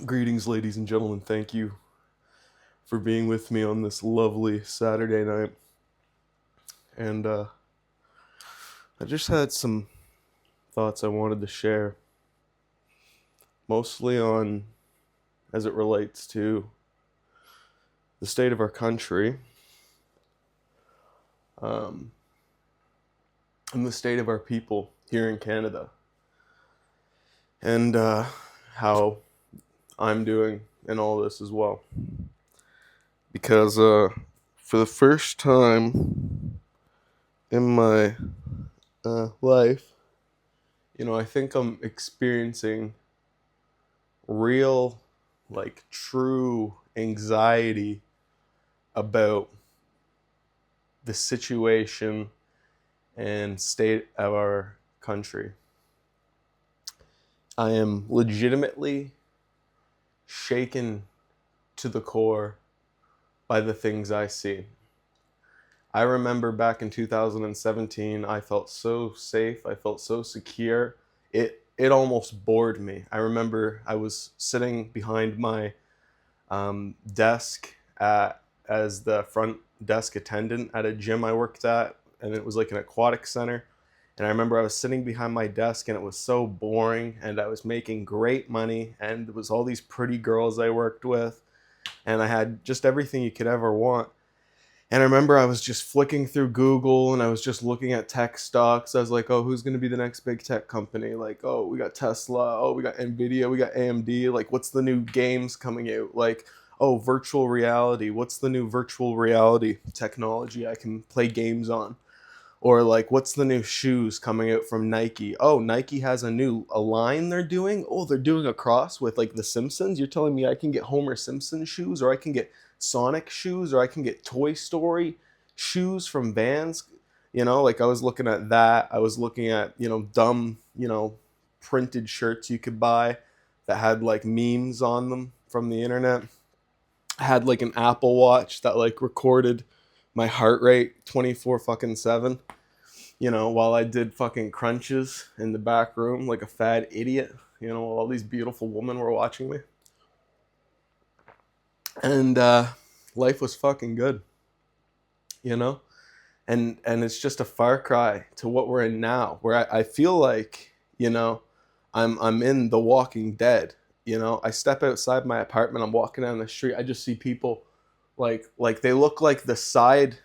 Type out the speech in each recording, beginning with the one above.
Greetings, ladies and gentlemen. Thank you for being with me on this lovely Saturday night. And I just had some thoughts I wanted to share, mostly on as it relates to the state of our country, um, and the state of our people here in Canada, and how I'm doing in all this as well. Because for the first time in my life, I think I'm experiencing real, like true anxiety about the situation and state of our country. I am legitimately shaken to the core by the things I see. I remember back in 2017, I felt so safe, I felt so secure. It almost bored me. I remember I was sitting behind my desk as the front desk attendant at a gym I worked at, and it was like an aquatic center. And I remember I was sitting behind my desk, and it was so boring, and I was making great money, and there was all these pretty girls I worked with, and I had just everything you could ever want. And I remember I was just flicking through Google and I was just looking at tech stocks. I was like, oh, who's going to be the next big tech company? Like, oh, we got Tesla. Oh, we got Nvidia. We got AMD. Like, what's the new games coming out? Like, oh, virtual reality. What's the new virtual reality technology I can play games on? Or like, what's the new shoes coming out from Nike? Oh, Nike has a line they're doing. Oh, they're doing a cross with like the Simpsons. You're telling me I can get Homer Simpson shoes, or I can get Sonic shoes, or I can get Toy Story shoes from Vans. Like I was looking at that. I was looking at, dumb, printed shirts you could buy that had like memes on them from the internet. I had like an Apple Watch that like recorded my heart rate 24 fucking 7, while I did fucking crunches in the back room like a fat idiot, while all these beautiful women were watching me. And life was fucking good, you know? And it's just a far cry to what we're in now, where I feel like, I'm in The Walking Dead. I step outside my apartment, I'm walking down the street, I just see people like they look like the side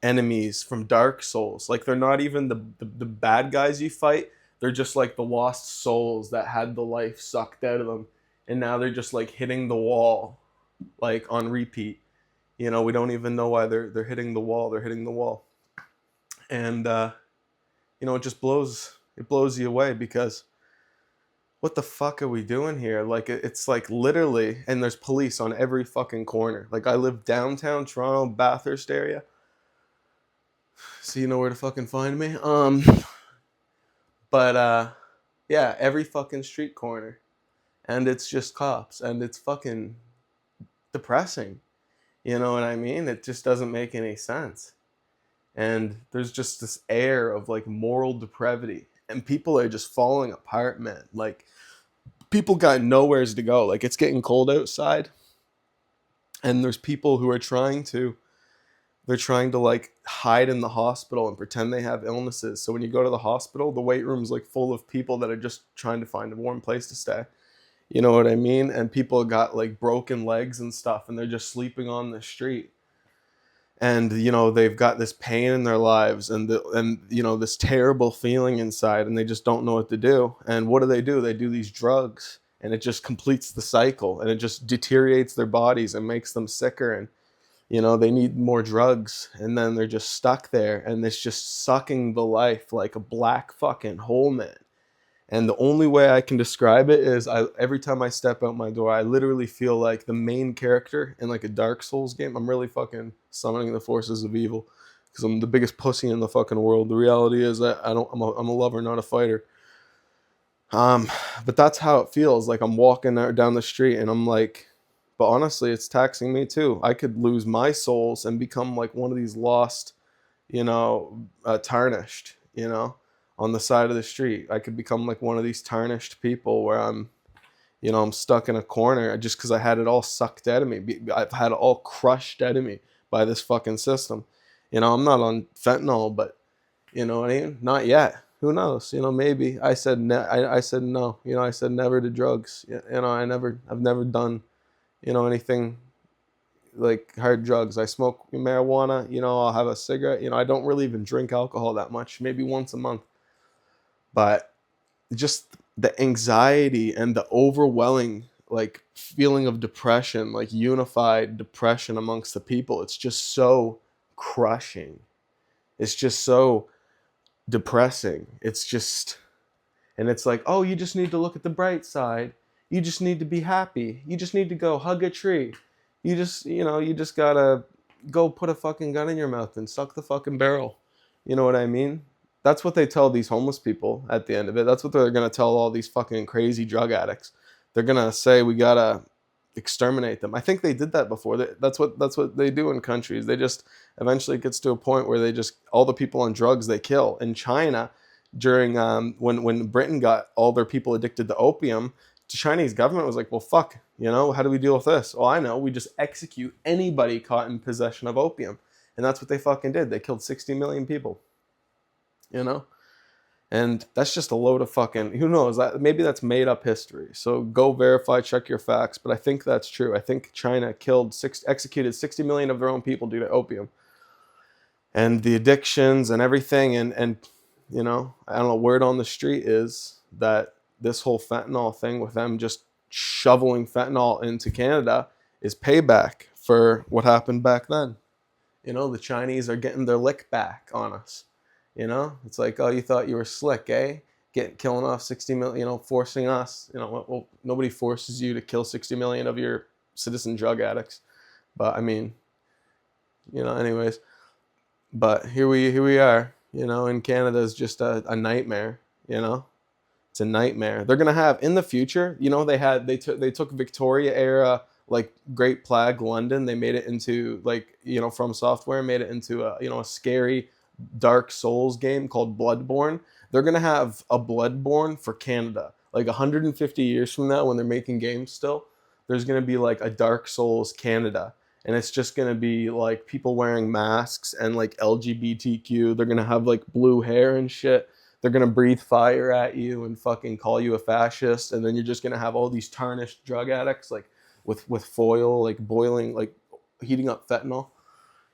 enemies from Dark Souls. Like they're not even the bad guys you fight. They're just like the lost souls that had the life sucked out of them, and now they're just like hitting the wall, like on repeat. We don't even know why they're hitting the wall. They're hitting the wall, and it just blows you away because what the fuck are we doing here? Like it's like literally, and there's police on every fucking corner. Like I live downtown Toronto, Bathurst area, so you know where to fucking find me. But yeah, every fucking street corner, and it's just cops, and it's fucking depressing. You know what I mean? It just doesn't make any sense. And there's just this air of like moral depravity, and people are just falling apart, man. Like people got nowheres to go. Like it's getting cold outside, and there's people who are trying to like hide in the hospital and pretend they have illnesses. So when you go to the hospital, the wait room's like full of people that are just trying to find a warm place to stay. You know what I mean? And people got like broken legs and stuff, and they're just sleeping on the street. And they've got this pain in their lives, and this terrible feeling inside, and they just don't know what to do. And what do? They do these drugs, and it just completes the cycle, and it just deteriorates their bodies and makes them sicker. And they need more drugs, and then they're just stuck there, and it's just sucking the life like a black fucking hole, man. And the only way I can describe it is every time I step out my door, I literally feel like the main character in like a Dark Souls game. I'm really fucking summoning the forces of evil because I'm the biggest pussy in the fucking world. The reality is that I'm a lover, not a fighter. Um, but that's how it feels. Like I'm walking down the street, and I'm like, but honestly, it's taxing me too. I could lose my souls and become like one of these lost, tarnished, on the side of the street. I could become like one of these tarnished people where I'm, I'm stuck in a corner just because I had it all sucked out of me. I've had it all crushed out of me by this fucking system. I'm not on fentanyl, but you know what I mean? Not yet. Who knows? Maybe. I said no. I said never to drugs. I've never done, anything like hard drugs. I smoke marijuana. I'll have a cigarette. I don't really even drink alcohol that much. Maybe once a month. But just the anxiety and the overwhelming like feeling of depression, like unified depression amongst the people, it's just so crushing. It's just so depressing. It's just, and it's like, oh, you just need to look at the bright side. You just need to be happy. You just need to go hug a tree. You just gotta go put a fucking gun in your mouth and suck the fucking barrel. You know what I mean? That's what they tell these homeless people at the end of it. That's what they're gonna tell all these fucking crazy drug addicts. They're gonna say we gotta exterminate them. I think they did that before. That's what they do in countries. They just eventually it gets to a point where they just all the people on drugs they kill. In China, during when Britain got all their people addicted to opium, the Chinese government was like, well, fuck, how do we deal with this? Oh, I know, we just execute anybody caught in possession of opium, and that's what they fucking did. They killed 60 million people, and that's just a load of fucking, who knows, that maybe that's made up history. So go verify, check your facts, but I think that's true. I think China executed 60 million of their own people due to opium and the addictions and everything. And I don't know, word on the street is that this whole fentanyl thing with them just shoveling fentanyl into Canada is payback for what happened back then. The Chinese are getting their lick back on us. It's like, oh, you thought you were slick, eh? Killing off 60 million, forcing us, well, nobody forces you to kill 60 million of your citizen drug addicts. But I mean, anyways, but here we are, and Canada is just a nightmare, it's a nightmare. They're going to have in the future, they took Victoria era, like Great Plague London. They made it into like, From Software made it into a scary Dark Souls game called Bloodborne. They're going to have a Bloodborne for Canada. Like 150 years from now when they're making games still, there's going to be like a Dark Souls Canada. And it's just going to be like people wearing masks and like LGBTQ. They're going to have like blue hair and shit. They're going to breathe fire at you and fucking call you a fascist. And then you're just going to have all these tarnished drug addicts like with foil, like boiling, like heating up fentanyl.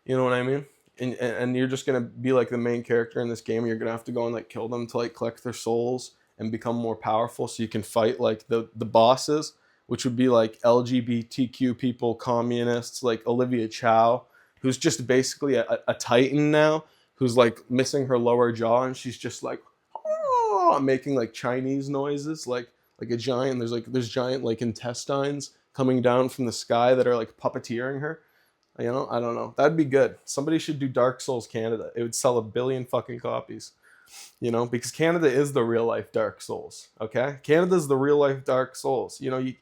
You know what I mean? And you're just gonna be like the main character in this game. You're gonna have to go and like kill them to like collect their souls and become more powerful, so you can fight like the bosses, which would be like LGBTQ people, communists, like Olivia Chow, who's just basically a titan now, who's like missing her lower jaw, and she's just like making like Chinese noises, like a giant. There's giant like intestines coming down from the sky that are like puppeteering her. I don't know. That'd be good. Somebody should do Dark Souls Canada. It would sell 1 billion fucking copies. Because Canada is the real life Dark Souls. Okay? Canada's the real life Dark Souls. You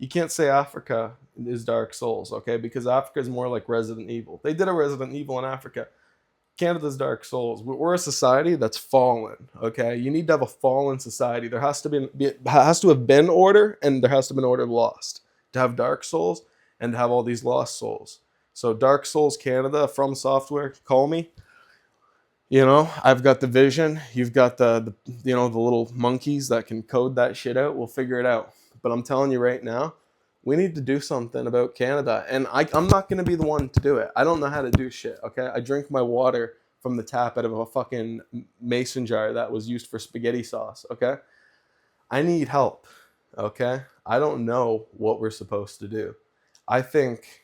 can't say Africa is Dark Souls, okay? Because Africa is more like Resident Evil. They did a Resident Evil in Africa. Canada's Dark Souls. We're a society that's fallen, okay? You need to have a fallen society. There has to have been order, and there has to have been order lost to have Dark Souls and to have all these lost souls. So Dark Souls Canada, From Software, call me. I've got the vision. You've got the little monkeys that can code that shit out. We'll figure it out. But I'm telling you right now, we need to do something about Canada. And I'm not going to be the one to do it. I don't know how to do shit, okay? I drink my water from the tap out of a fucking mason jar that was used for spaghetti sauce, okay? I need help, okay? I don't know what we're supposed to do. I think...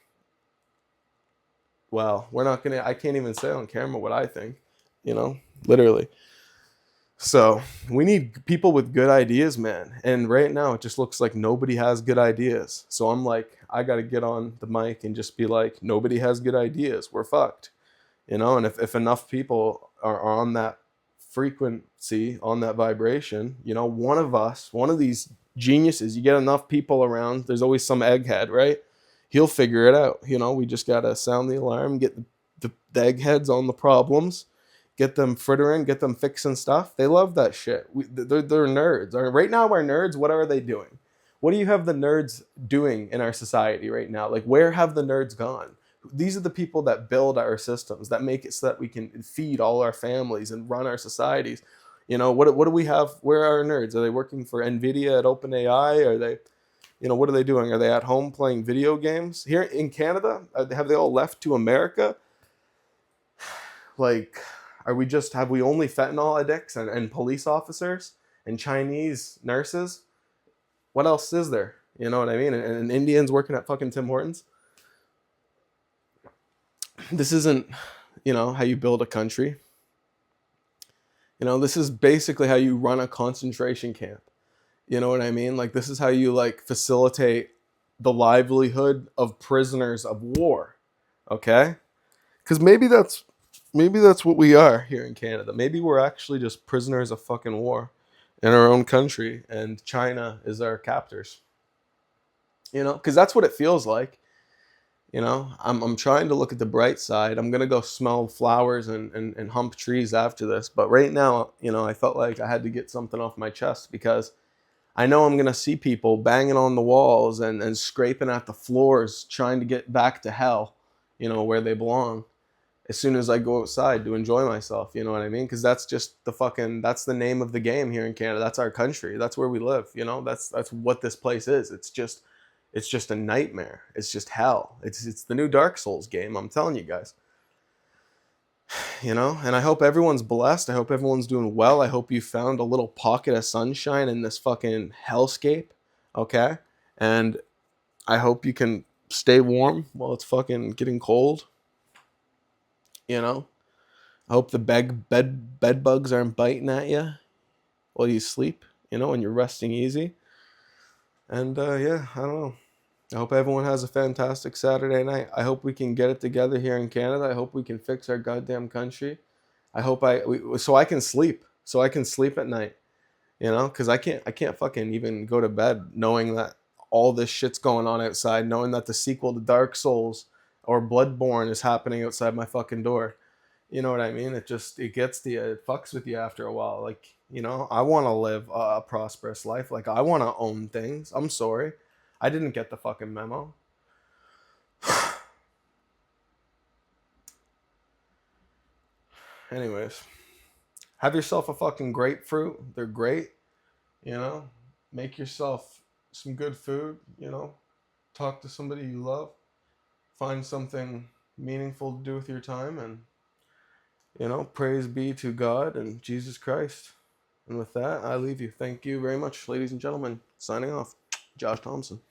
Well, I can't even say on camera what I think, literally. So we need people with good ideas, man. And right now it just looks like nobody has good ideas. So I'm like, I got to get on the mic and just be like, nobody has good ideas. We're fucked, and if enough people are on that frequency, on that vibration, one of these geniuses, you get enough people around, there's always some egghead, right? He'll figure it out. We just got to sound the alarm, get the eggheads on the problems, get them frittering, get them fixing stuff. They love that shit. They're nerds. Right now, our nerds, what are they doing? What do you have the nerds doing in our society right now? Like, where have the nerds gone? These are the people that build our systems, that make it so that we can feed all our families and run our societies. What do we have? Where are our nerds? Are they working for NVIDIA at OpenAI? Are they, what are they doing? Are they at home playing video games? Here in Canada, have they all left to America? Like, have we only fentanyl addicts and police officers and Chinese nurses? What else is there? You know what I mean? And Indians working at fucking Tim Hortons. This isn't, how you build a country. This is basically how you run a concentration camp. You know what I mean? Like, this is how you, like, facilitate the livelihood of prisoners of war. Okay? Because maybe that's what we are here in Canada. Maybe we're actually just prisoners of fucking war in our own country, and China is our captors. Because that's what it feels like. I'm trying to look at the bright side. I'm gonna go smell flowers and hump trees after this. But right now, I felt like I had to get something off my chest, because I know I'm gonna see people banging on the walls and scraping at the floors, trying to get back to hell, where they belong, as soon as I go outside to enjoy myself. You know what I mean? Because that's just that's the name of the game here in Canada. That's our country. That's where we live. That's what this place is. It's just a nightmare. It's just hell. It's the new Dark Souls game. I'm telling you guys. And I hope everyone's blessed. I hope everyone's doing well. I hope you found a little pocket of sunshine in this fucking hellscape. Okay? And I hope you can stay warm while it's fucking getting cold. I hope the bed bugs aren't biting at you while you sleep, and you're resting easy. And yeah, I don't know. I hope everyone has a fantastic Saturday night. I hope we can get it together here in Canada. I hope we can fix our goddamn country. I hope so I can sleep. So I can sleep at night. Because I can't fucking even go to bed knowing that all this shit's going on outside, knowing that the sequel to Dark Souls or Bloodborne is happening outside my fucking door. You know what I mean? It gets to you. It fucks with you after a while. Like, I want to live a prosperous life. Like, I want to own things. I'm sorry. I didn't get the fucking memo. Anyways, have yourself a fucking grapefruit. They're great. Make yourself some good food. Talk to somebody you love. Find something meaningful to do with your time, and praise be to God and Jesus Christ. And with that, I leave you. Thank you very much, ladies and gentlemen. Signing off. Josh Thompson.